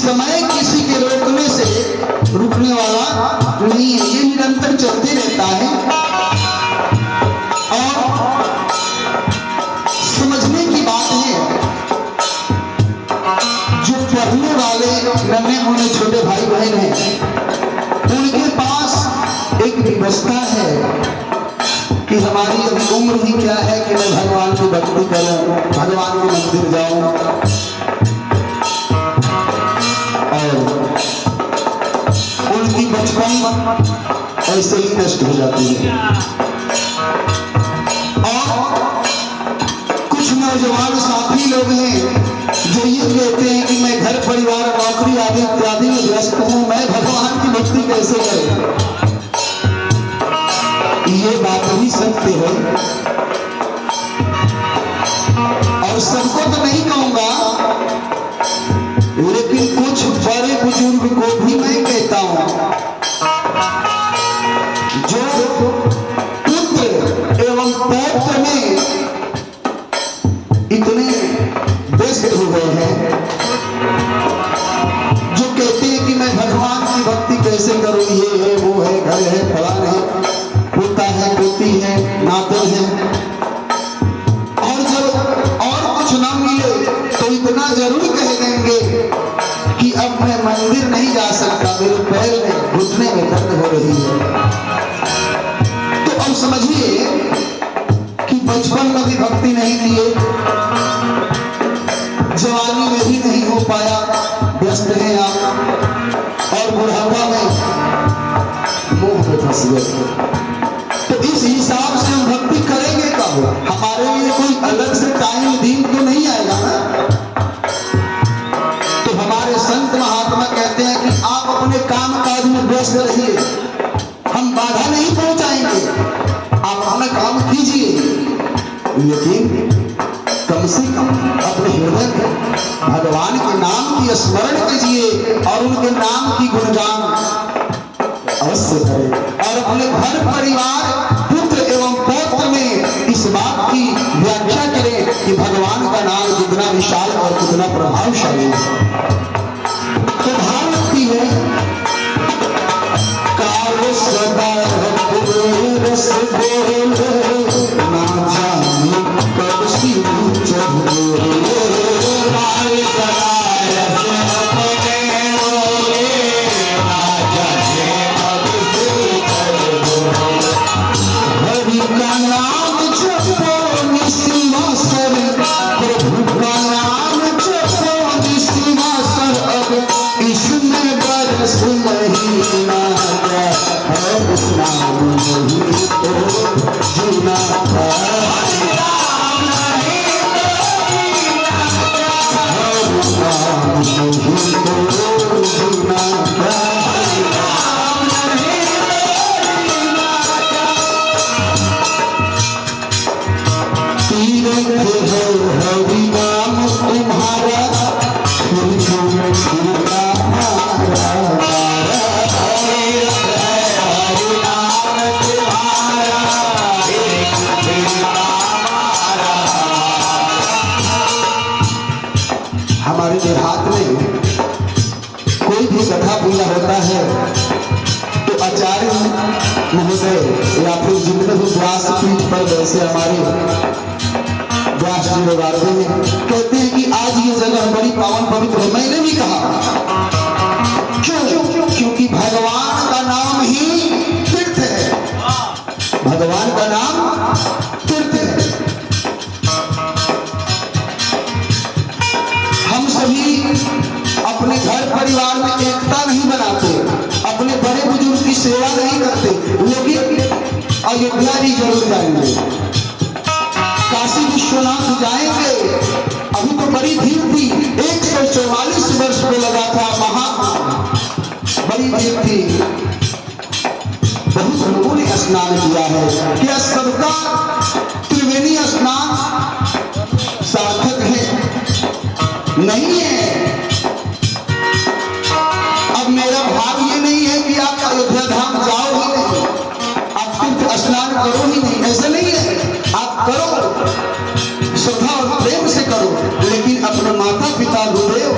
समय किसी के रोकने से रुकने वाला नहीं है, ये निरंतर चलते रहता है। और समझने की बात है, जो पढ़ने वाले नन्हे मुन्ने छोटे भाई बहन हैं, उनके पास एक व्यवस्था है कि हमारी अभी उम्र ही क्या है कि मैं भगवान की भक्ति करूं, भगवान के मंदिर जाऊं, और उनकी बचपन ऐसे ही नष्ट हो जाती है। और कुछ नौजवान साथी लोग हैं जो ये कहते हैं कि मैं घर परिवार नौकरी आदि इत्यादि में व्यस्त हूं, मैं भगवान की भक्ति कैसे करूं। ये बात भी सत्य है, और सबको तो नहीं कहूंगा, लेकिन कुछ बड़े बुजुर्ग को भी मैं कहता हूं, जो पुत्र एवं पौत्र में इतने व्यस्त हो गए हैं, जो कहते हैं कि मैं भगवान की भक्ति कैसे करूं, ये है वो है, घर है फलाना है, पोता है पोती है नाते हैं, और जब और कुछ ना मिले तो इतना जरूर कह देंगे कि अब मैं मंदिर नहीं जा सकता, मेरे पैर में घुटने में दर्द हो रही है। तो अब समझिए कि बचपन में भी भक्ति नहीं किए, जवानी में भी नहीं हो पाया, व्यस्त हैं आप, और बुढ़ापा में मोह में फंस गए। तो इस हिसाब से हम भक्ति करेंगे कब? हमारे लिए कोई अलग से टाइम दिन तो नहीं आएगा ना। तो हमारे संत महात्मा कहते हैं कि आप अपने काम काज में व्यस्त रहिए, हम बाधा नहीं पहुंचाएंगे, आप अपना काम कीजिए, लेकिन कम से कम अपने हृदय में भगवान के नाम की स्मरण कीजिए और उनके नाम की गुणगान अवश्य करें, और अपने घर परिवार पुत्र एवं पौत्र में इस बात की व्याख्या करें कि भगवान का नाम कितना विशाल और कितना प्रभावशाली है। तो भाव लगती है काल सदा रस बोले ना जाने कब सिंह चढ़े, काल सदा हमारे देहात में कोई भी कथा पूजा होता है तो आचार्य महोदय या फिर जितने भी व्यासपीठ पर वैसे हमारे व्यास जी लोग आते हैं, कहते हैं कि आज ये जगह बड़ी पावन पवित्र है। मैंने भी कहा क्योंकि भगवान का नाम ही तीर्थ है, भगवान का नाम तीर्थ है। हम सभी अपने घर परिवार में एकता नहीं बनाते, अपने बड़े बुजुर्ग की सेवा नहीं करते, लेकिन अयोध्या जी जरूर जाएंगे, काशी विश्वनाथ जाएंगे। अभी तो बड़ी भीड़ थी, 144 वर्ष में लगा था, बड़ी भीड़ थी, बहुत लोगों ने स्नान किया है। क्या सबका त्रिवेणी स्नान सार्थक है? नहीं है। अब मेरा भाव ये नहीं है कि आप अयोध्या धाम जाओ ही नहीं, आप तीर्थ स्नान करो ही नहीं, ऐसा नहीं है। आप करो, श्रद्धा और प्रेम से करो, लेकिन अपने माता पिता गुरुदेव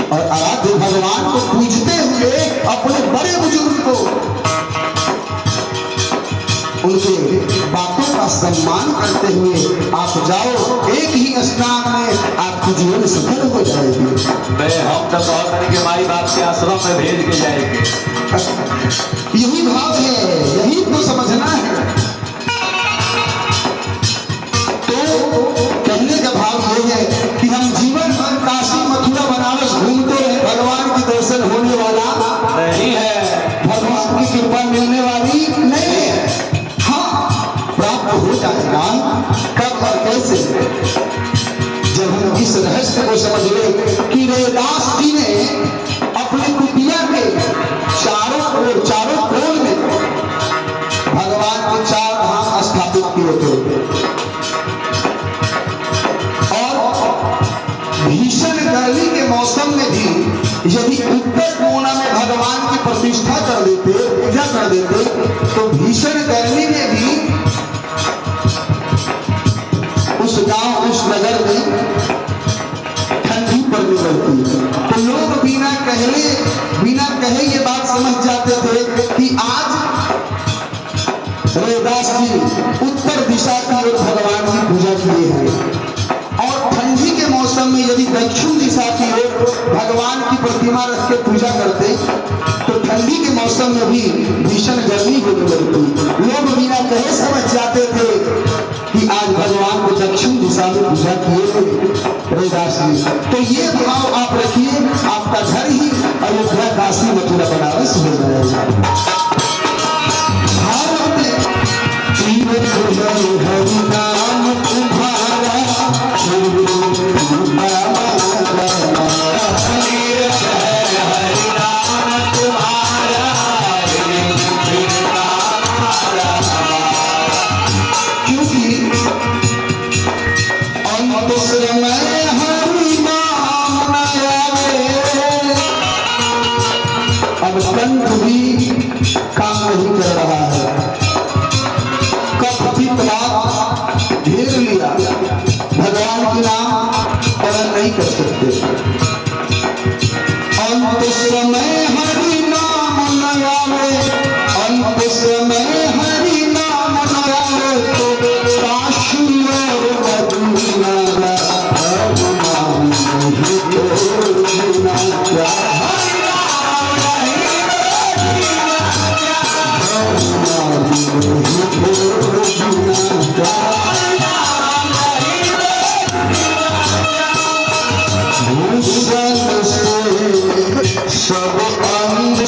और आराध्य भगवान करते हुए आप जाओ, एक ही स्नान में आपकी जीवन सफल हो जाएगी। हम तो बहुत कि माई बाप के आश्रम में भेज के जाएंगे। यही भाव है, यही तो समझना है। तो कहने का भाव ये है कि हम जीवन भर काशी मथुरा बनारस घूमते रहे, भगवान के दर्शन होने वाला नहीं है, भगवान की कृपा मिलने वाली नहीं है। हाँ, प्राप्त हो जाएगा, कब और कैसे? जब हम इस रहस्य को समझ ले कि रैदास जी ने अपने कुटिया के चारों कोण में भगवान के 4 धाम स्थापित किए थे और भीषण गर्मी के मौसम में भी यदि उत्तर कोना में भगवान की प्रतिष्ठा कर देते, पूजा कर देते, तो भीषण गर्मी में भी उस गांव, उस नगर में ठंडी पड़ने लगती। तो लोग बिना कहे ये बात समझ जाते थे कि आज रैदास जी उत्तर दिशा की ओर भगवान की पूजा किए हैं। और ठंडी के मौसम में यदि दक्षिण दिशा की ओर भगवान की प्रतिमा रख के पूजा करते, तो ठंडी के मौसम में भी भीषण गर्मी होने लगती। लोग बिना कहे समझ जाते थे कि आज भगवान को दक्षिण दिशा में पूजा किए थे रैदास जी। तो ये भाव आप रखिए, आपका घर ही अयोध्या, काशी, मथुरा, बनारस हो जाएगा। हरि नाम तुम्हारा अब कंठ भी काम नहीं कर रहा है। कब भी घेर लिया, भगवान के नाम पालन नहीं कर सकते। अंत समय हरि नाम न आवे, अंत समय हरि नाम न आवे, तो काशी और मदीना भगवान नहीं तोड़ना। सब अंग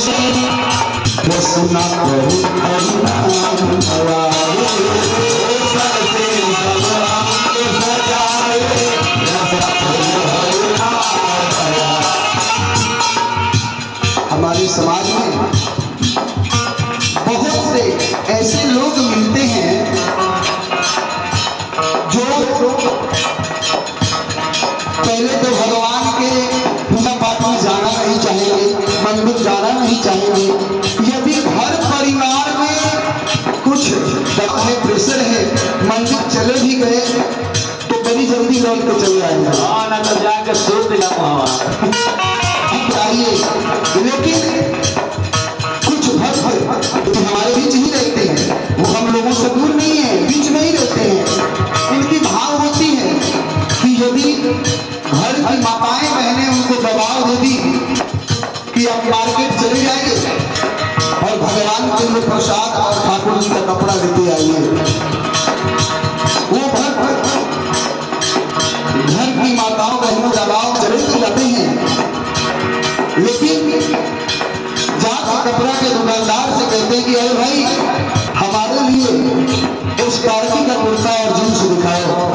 सुना हमारे समाज में बहुत से ऐसे लोग मिलते हैं जो पहले तो भगवान के पूजा पाठ में जाना नहीं चाहेंगे, मंदिर जाना नहीं चाहेंगे। यदि घर परिवार में कुछ दबाव है, प्रेशर है, मंदिर चले भी गए तो बड़ी जल्दी लौट के चले आएंगे। ना तो जाके सूत आइए, लेकिन कुछ भक्त हमारे बीच ही रहते हैं, वो हम लोगों से दूर नहीं है, बीच में ही रहते हैं। इनकी भाव होती है कि यदि घर की माताएं बहनें उनको दबाव दे दी कि आप मार्केट चले जाएंगे और भगवान के लिए प्रसाद और ठाकुर जी का कपड़ा लेते आइए, वो भक्त घर की माताओं बहनों दबाव चले तो जाते हैं, लेकिन जाकर कपड़ा के दुकानदार से कहते हैं कि अरे भाई हमारे लिए उस कार्की का कुर्ता और जींस दिखाओ।